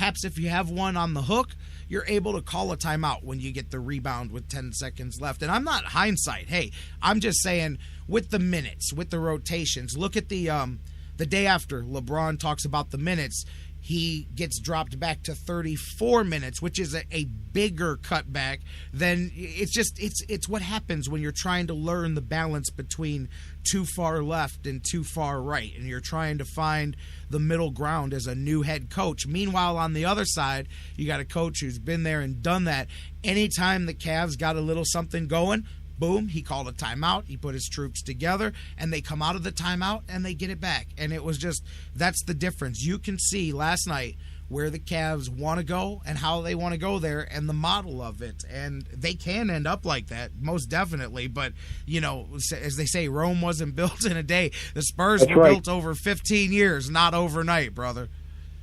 perhaps if you have one on the hook, you're able to call a timeout when you get the rebound with 10 seconds left. And I'm not hindsight. Hey, I'm just saying with the minutes, with the rotations, look at the day after LeBron talks about the minutes, he gets dropped back to 34 minutes, which is a bigger cutback than it's what happens when you're trying to learn the balance between too far left and too far right, and you're trying to find the middle ground as a new head coach. Meanwhile, on the other side, you got a coach who's been there and done that. Anytime the Cavs got a little something going, boom, he called a timeout, he put his troops together, and they come out of the timeout and they get it back. And it was just, that's the difference. You can see last night where the Cavs want to go and how they want to go there and the model of it. And they can end up like that, most definitely. But, you know, as they say, Rome wasn't built in a day. The Spurs were built over 15 years, not overnight, brother.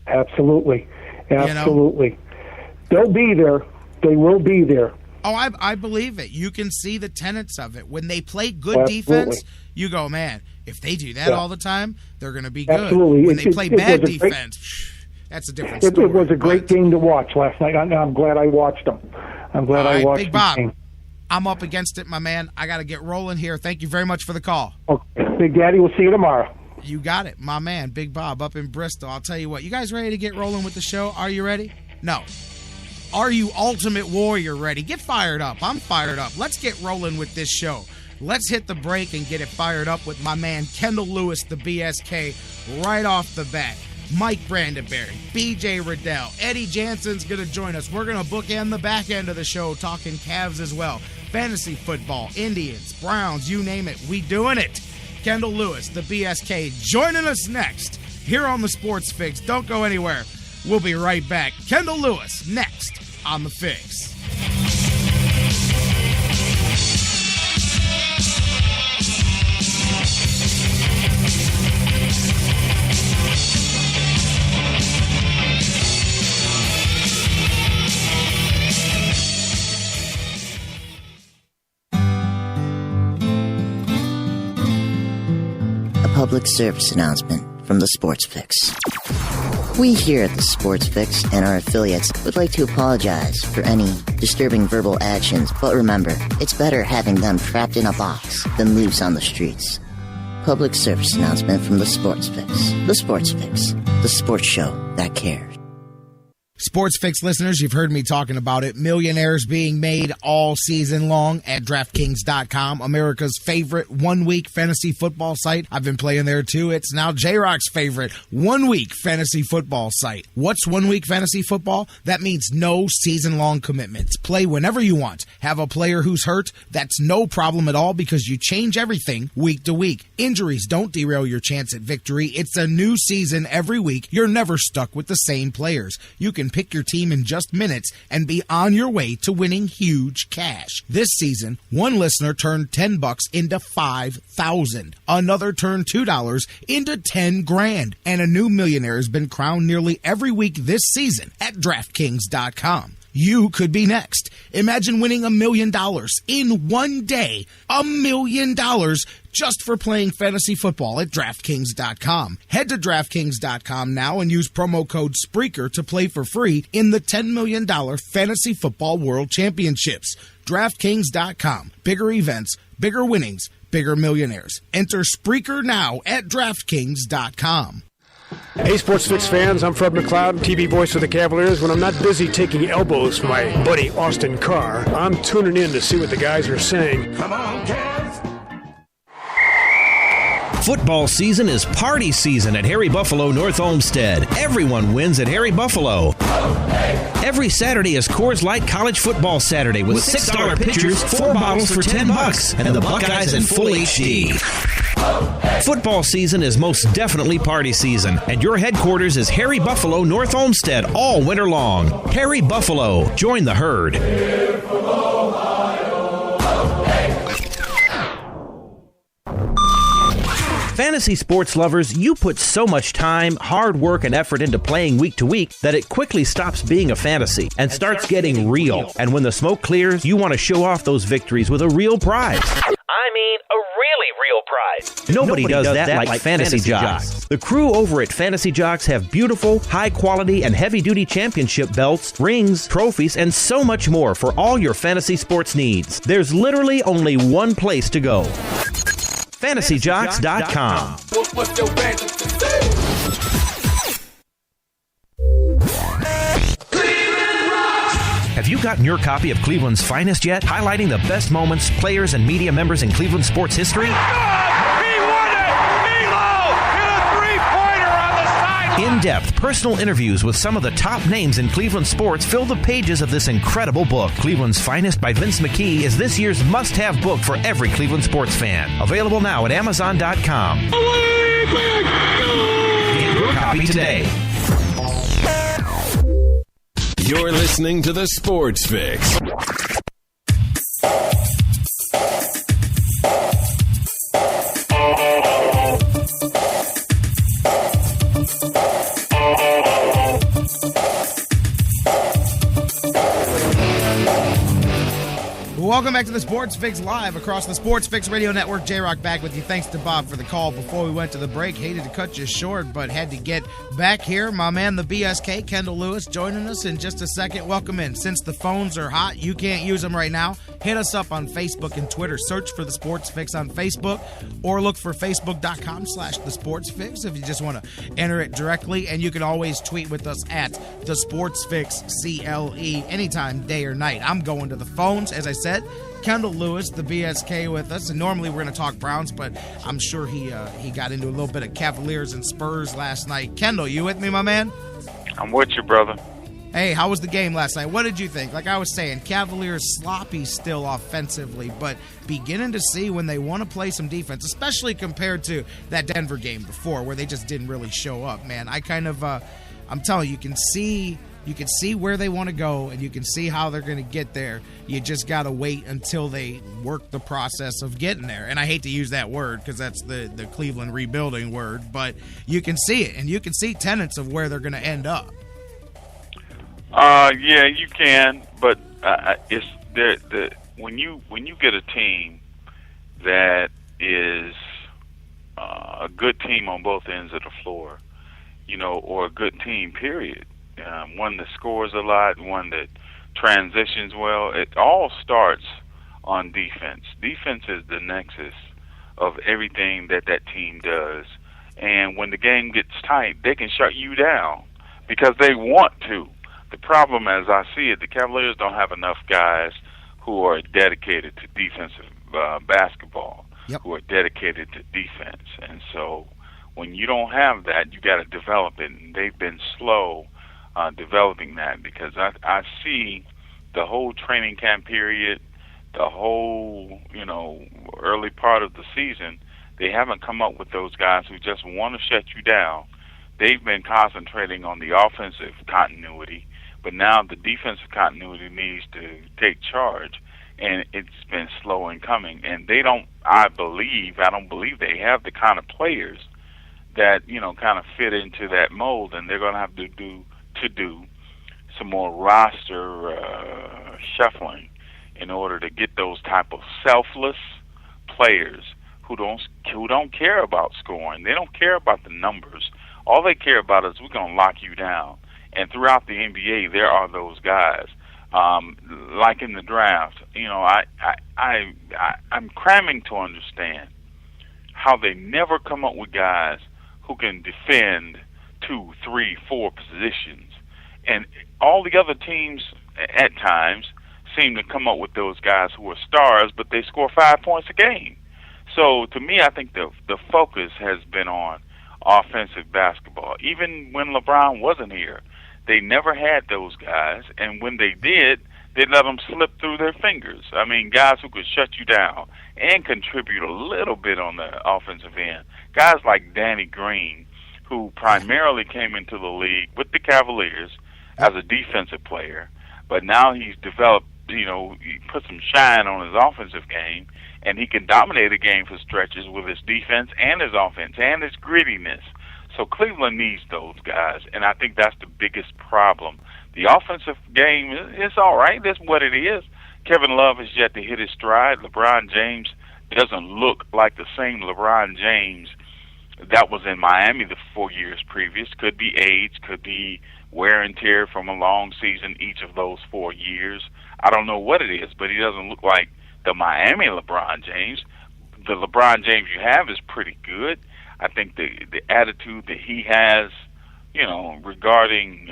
Absolutely. Absolutely. You know? They'll be there. They will be there. Oh, I believe it. You can see the tenets of it. When they play good defense, you go, man, if they do that all the time, they're going to be good. Absolutely. When they play bad defense, that's a different story. It was a great game to watch last night. I'm glad I watched them. I'm glad I watched Big Bob, the game. I'm up against it, my man. I got to get rolling here. Thank you very much for the call. Okay. Big Daddy, we'll see you tomorrow. You got it, my man, Big Bob up in Bristol. I'll tell you what. You guys ready to get rolling with the show? Are you ready? No. Are you Ultimate Warrior ready? Get fired up. I'm fired up. Let's get rolling with this show. Let's hit the break and get it fired up with my man Kendall Lewis, the BSK, right off the bat. Mike Brandenberry, BJ Rudell, Eddy Jansen's going to join us. We're going to bookend the back end of the show talking Cavs as well. Fantasy football, Indians, Browns, you name it. We doing it. Kendall Lewis, the BSK, joining us next here on the Sports Fix. Don't go anywhere. We'll be right back. Kendall Lewis next on The Fix. A public service announcement from the Sports Fix. We here at the Sports Fix and our affiliates would like to apologize for any disturbing verbal actions, but remember, it's better having them trapped in a box than loose on the streets. Public service announcement from the Sports Fix. The Sports Fix, the sports show that cares. Sports Fix listeners, you've heard me talking about it. Millionaires being made all season long at DraftKings.com, America's favorite one-week fantasy football site. I've been playing there too. It's now J-Rock's favorite one-week fantasy football site. What's one-week fantasy football? That means no season-long commitments. Play whenever you want. Have a player who's hurt? That's no problem at all because you change everything week to week. Injuries don't derail your chance at victory. It's a new season every week. You're never stuck with the same players. You can pick your team in just minutes and be on your way to winning huge cash. This season, one listener turned $10 into $5,000. Another turned $2 into $10,000. And a new millionaire has been crowned nearly every week this season at DraftKings.com. You could be next. Imagine winning $1 million in one day. $1 million just for playing fantasy football at DraftKings.com. Head to DraftKings.com now and use promo code Spreaker to play for free in the $10 million Fantasy Football World Championships. DraftKings.com. Bigger events, bigger winnings, bigger millionaires. Enter Spreaker now at DraftKings.com. Hey, Sports Fix fans, I'm Fred McLeod, TV voice of the Cavaliers. When I'm not busy taking elbows for my buddy Austin Carr, I'm tuning in to see what the guys are saying. Come on, Cavs! Football season is party season at Harry Buffalo North Olmsted. Everyone wins at Harry Buffalo. Every Saturday is Coors Light College Football Saturday with $6 pitchers, 4 bottles for $10, and the Buckeyes in full HD. Football season is most definitely party season, and your headquarters is Harry Buffalo North Olmsted all winter long. Harry Buffalo, join the herd. Here from Ohio. Fantasy sports lovers, you put so much time, hard work, and effort into playing week to week that it quickly stops being a fantasy and starts getting real. And when the smoke clears, you want to show off those victories with a real prize. I mean, a really real prize. Nobody does that like Fantasy Jocks. The crew over at Fantasy Jocks have beautiful, high-quality, and heavy-duty championship belts, rings, trophies, and so much more for all your fantasy sports needs. There's literally only one place to go. FantasyJocks.com. Have you gotten your copy of Cleveland's Finest yet? Highlighting the best moments, players, and media members in Cleveland sports history? He won it! Milo hit a three-pointer on the side. In-depth personal interviews with some of the top names in Cleveland sports fill the pages of this incredible book. Cleveland's Finest by Vince McKee is this year's must-have book for every Cleveland sports fan. Available now at Amazon.com. Get your copy today. You're listening to The Sports Fix. Welcome back to the Sports Fix live across the Sports Fix Radio Network. J-Rock back with you. Thanks to Bob for the call before we went to the break. Hated to cut you short, but had to get back here. My man, the BSK, Kendall Lewis, joining us in just a second. Welcome in. Since the phones are hot, you can't use them right now. Hit us up on Facebook and Twitter. Search for the Sports Fix on Facebook or look for Facebook.com/the Sports Fix if you just want to enter it directly. And you can always tweet with us at the Sports Fix CLE anytime, day or night. I'm going to the phones, as I said. Kendall Lewis, the BSK, with us, and normally we're going to talk Browns, but I'm sure he got into a little bit of Cavaliers and Spurs last night. Kendall, you with me, my man? I'm with you, brother. Hey, how was the game last night? What did you think? Like I was saying, Cavaliers sloppy still offensively, but beginning to see when they want to play some defense, especially compared to that Denver game before where they just didn't really show up, man. I kind of, I'm telling you, you can see where they want to go, and you can see how they're going to get there. You just got to wait until they work the process of getting there. And I hate to use that word because that's the Cleveland rebuilding word, but you can see it, and you can see tenets of where they're going to end up. Yeah, you can, but it's when you get a team that is a good team on both ends of the floor, or a good team, period. One that scores a lot, one that transitions well. It all starts on defense. Defense is the nexus of everything that team does. And when the game gets tight, they can shut you down because they want to. The problem, as I see it, the Cavaliers don't have enough guys who are dedicated to defensive basketball, who are dedicated to defense. And so when you don't have that, you got to develop it. And they've been slow developing that because I see the whole training camp period, the whole, early part of the season, they haven't come up with those guys who just want to shut you down. They've been concentrating on the offensive continuity, but now the defensive continuity needs to take charge, and it's been slow in coming. And they don't, I don't believe they have the kind of players that, kind of fit into that mold, and they're going to have to do some more roster shuffling in order to get those type of selfless players who don't care about scoring. They don't care about the numbers. All they care about is we're going to lock you down. And throughout the NBA, there are those guys. Like in the draft, I'm cramming to understand how they never come up with guys who can defend 2, 3, 4 positions. And all the other teams at times seem to come up with those guys who are stars, but they score 5 points a game. So to me, I think the focus has been on offensive basketball. Even when LeBron wasn't here, they never had those guys, and when they did, they let them slip through their fingers. I mean, guys who could shut you down and contribute a little bit on the offensive end. Guys like Danny Green, who primarily came into the league with the Cavaliers as a defensive player, but now he's developed he put some shine on his offensive game, and he can dominate a game for stretches with his defense and his offense and his grittiness. So Cleveland needs those guys, and I think that's the biggest problem. The offensive game is all right. That's what it is. Kevin Love has yet to hit his stride. LeBron James doesn't look like the same LeBron James that was in Miami the 4 years previous. Could be age, could be wear and tear from a long season each of those 4 years. I don't know what it is, but he doesn't look like the Miami LeBron James. The LeBron James you have is pretty good. I think the attitude that he has, regarding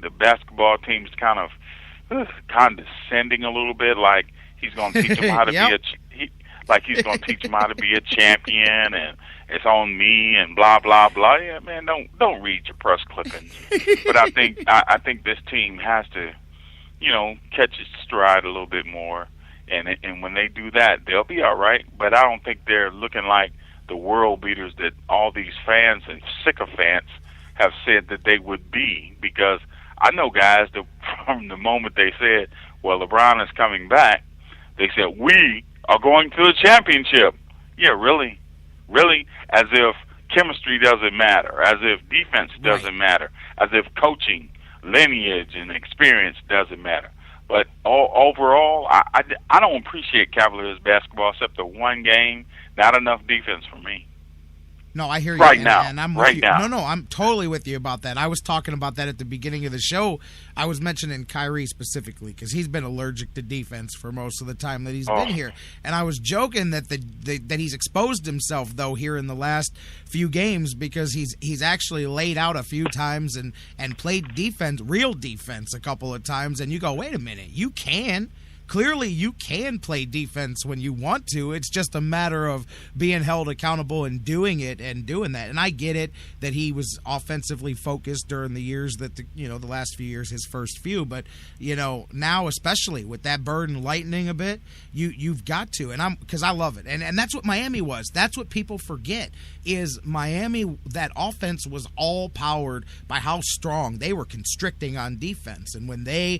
the basketball team is kind of condescending a little bit, like he's going to teach him how to he's going to teach him how to be a champion, and it's on me and blah blah blah. Yeah, man, don't read your press clippings. But I think this team has to, catch its stride a little bit more, and when they do that, they'll be all right. But I don't think they're looking like the world beaters that all these fans and sycophants have said that they would be, because I know guys that from the moment they said, well, LeBron is coming back, they said, we are going to the championship. Yeah, really? Really? As if chemistry doesn't matter, as if defense doesn't matter, as if coaching, lineage, and experience doesn't matter. But overall, I don't appreciate Cavaliers basketball except the one game, not enough defense for me. No, I hear you. Right now. And I'm with you. No, I'm totally with you about that. I was talking about that at the beginning of the show. I was mentioning Kyrie specifically because he's been allergic to defense for most of the time that he's been here. And I was joking that that he's exposed himself, though, here in the last few games, because he's actually laid out a few times and played defense, real defense, a couple of times. And you go, wait a minute, you can. Clearly, you can play defense when you want to. It's just a matter of being held accountable and doing it and doing that. And I get it that he was offensively focused during the years that the last few years, his first few. But now, especially with that burden lightening a bit, you've got to. And because I love it, and that's what Miami was. That's what people forget is Miami. That offense was all powered by how strong they were constricting on defense, and when they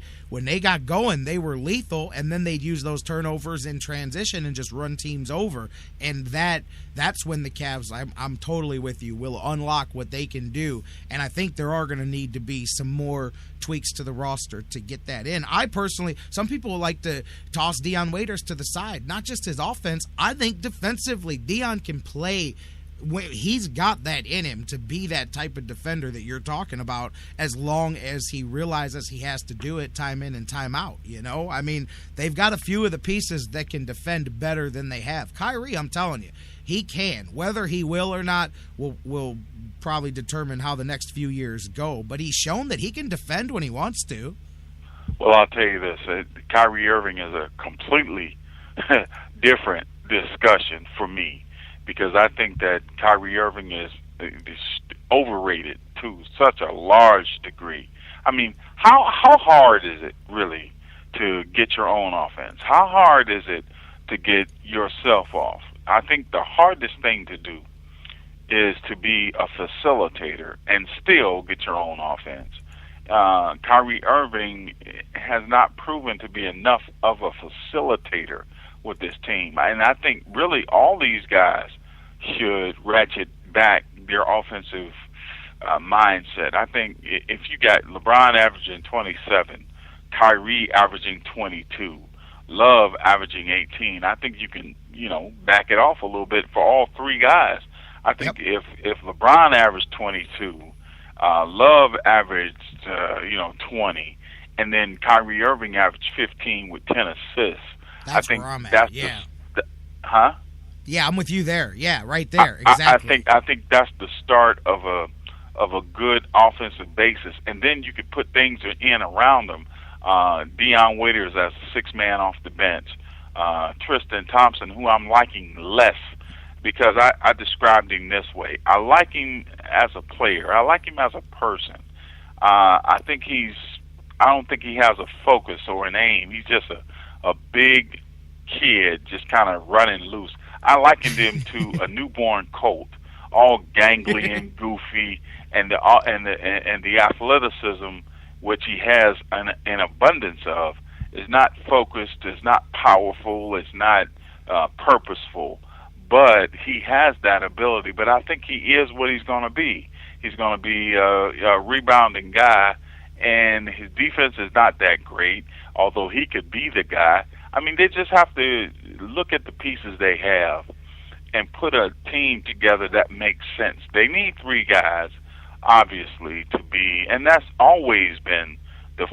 got going, they were lethal. And then they'd use those turnovers in transition and just run teams over. And that's when the Cavs, I'm totally with you, will unlock what they can do. And I think there are going to need to be some more tweaks to the roster to get that in. I personally, some people like to toss Dion Waiters to the side, not just his offense. I think defensively, Dion can play. He's got that in him to be that type of defender that you're talking about, as long as he realizes he has to do it time in and time out. I mean, they've got a few of the pieces that can defend better than they have. Kyrie, I'm telling you, he can. Whether he will or not will probably determine how the next few years go, but he's shown that he can defend when he wants to. Well, I'll tell you this. Kyrie Irving is a completely different discussion for me, because I think that Kyrie Irving is overrated to such a large degree. I mean, how hard is it really to get your own offense? How hard is it to get yourself off? I think the hardest thing to do is to be a facilitator and still get your own offense. Kyrie Irving has not proven to be enough of a facilitator with this team. And I think really all these guys should ratchet back their offensive mindset. I think if you got LeBron averaging 27, Kyrie averaging 22, Love averaging 18, I think you can, back it off a little bit for all three guys. I think if LeBron averaged 22, Love averaged 20, and then Kyrie Irving averaged 15 with 10 assists. That's I think where I'm at. That's yeah. Huh? Yeah, I'm with you there. Yeah, right there. Exactly. I think that's the start of a good offensive basis, and then you could put things in around them. Dion Waiters as a sixth man off the bench. Tristan Thompson, who I'm liking less, because I described him this way. I like him as a player. I like him as a person. I don't think he has a focus or an aim. He's just a big kid just kind of running loose. I likened him to a newborn colt, all gangly and goofy, and the athleticism which he has an abundance of, is not focused, is not powerful, is not purposeful, but he has that ability. But I think he is what he's going to be. He's going to be a rebounding guy, and his defense is not that great, although he could be the guy. I mean, they just have to look at the pieces they have and put a team together that makes sense. They need three guys, obviously, to be, and that's always been the